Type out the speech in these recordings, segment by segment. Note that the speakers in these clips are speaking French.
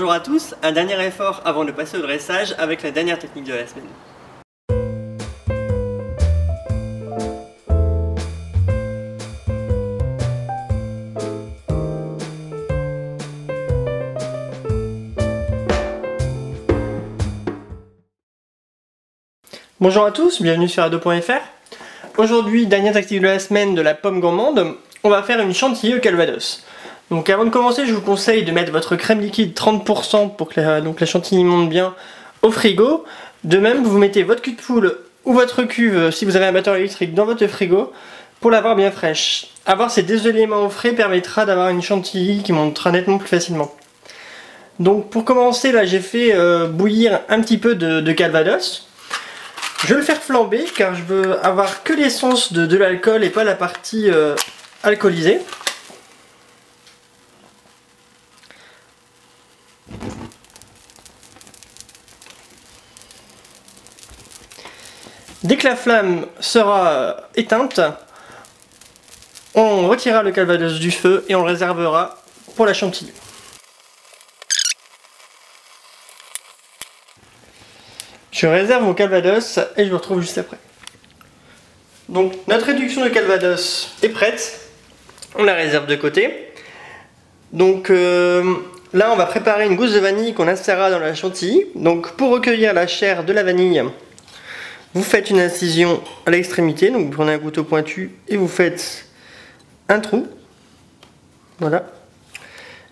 Bonjour à tous, un dernier effort avant de passer au dressage avec la dernière technique de la semaine. Bonjour à tous, bienvenue sur ado.fr. Aujourd'hui, dernière tactique de la semaine de la pomme gourmande, on va faire une chantilly au calvados. Donc avant de commencer, je vous conseille de mettre votre crème liquide 30% pour que la chantilly monte bien au frigo. De même, vous mettez votre cul de poule ou votre cuve, si vous avez un batteur électrique, dans votre frigo pour l'avoir bien fraîche. Avoir ces deux éléments au frais permettra d'avoir une chantilly qui montera nettement plus facilement. Donc pour commencer, là j'ai fait bouillir un petit peu de calvados. Je vais le faire flamber car je veux avoir que l'essence de l'alcool et pas la partie alcoolisée. Dès que la flamme sera éteinte, on retirera le calvados du feu et on le réservera pour la chantilly. Je réserve mon calvados et je vous retrouve juste après. Donc notre réduction de calvados est prête. On la réserve de côté. Donc là on va préparer une gousse de vanille qu'on insérera dans la chantilly. Donc pour recueillir la chair de la vanille, vous faites une incision à l'extrémité. Donc vous prenez un couteau pointu et vous faites un trou. Voilà.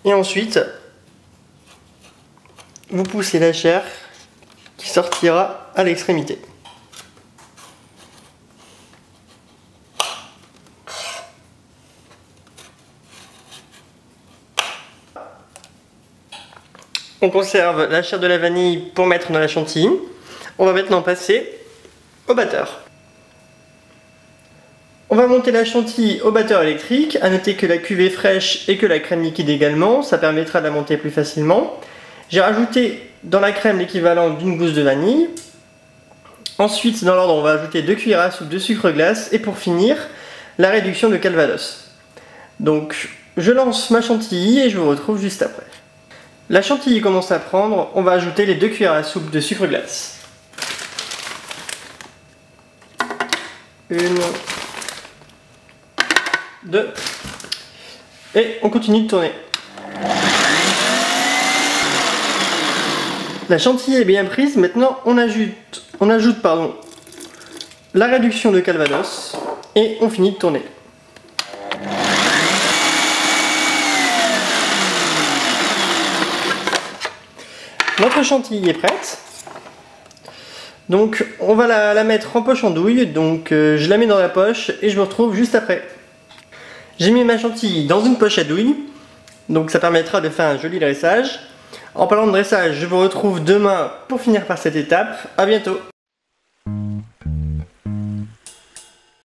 Et ensuite vous poussez la chair qui sortira à l'extrémité. On conserve la chair de la vanille pour mettre dans la chantilly. On va maintenant passer au batteur. On va monter la chantilly au batteur électrique. À noter que la cuve est fraîche et que la crème liquide également. Ça permettra de la monter plus facilement. J'ai rajouté dans la crème l'équivalent d'une gousse de vanille. Ensuite, dans l'ordre, on va ajouter 2 cuillères à soupe de sucre glace. Et pour finir, la réduction de calvados. Donc, je lance ma chantilly et je vous retrouve juste après. La chantilly commence à prendre, on va ajouter les 2 cuillères à soupe de sucre glace. 1, 2, et on continue de tourner. La chantilly est bien prise, maintenant on ajoute la réduction de calvados et on finit de tourner. Notre chantilly est prête. Donc on va la mettre en poche en douille, donc je la mets dans la poche et je me retrouve juste après. J'ai mis ma chantilly dans une poche à douille, donc ça permettra de faire un joli dressage. En parlant de dressage, je vous retrouve demain pour finir par cette étape. À bientôt.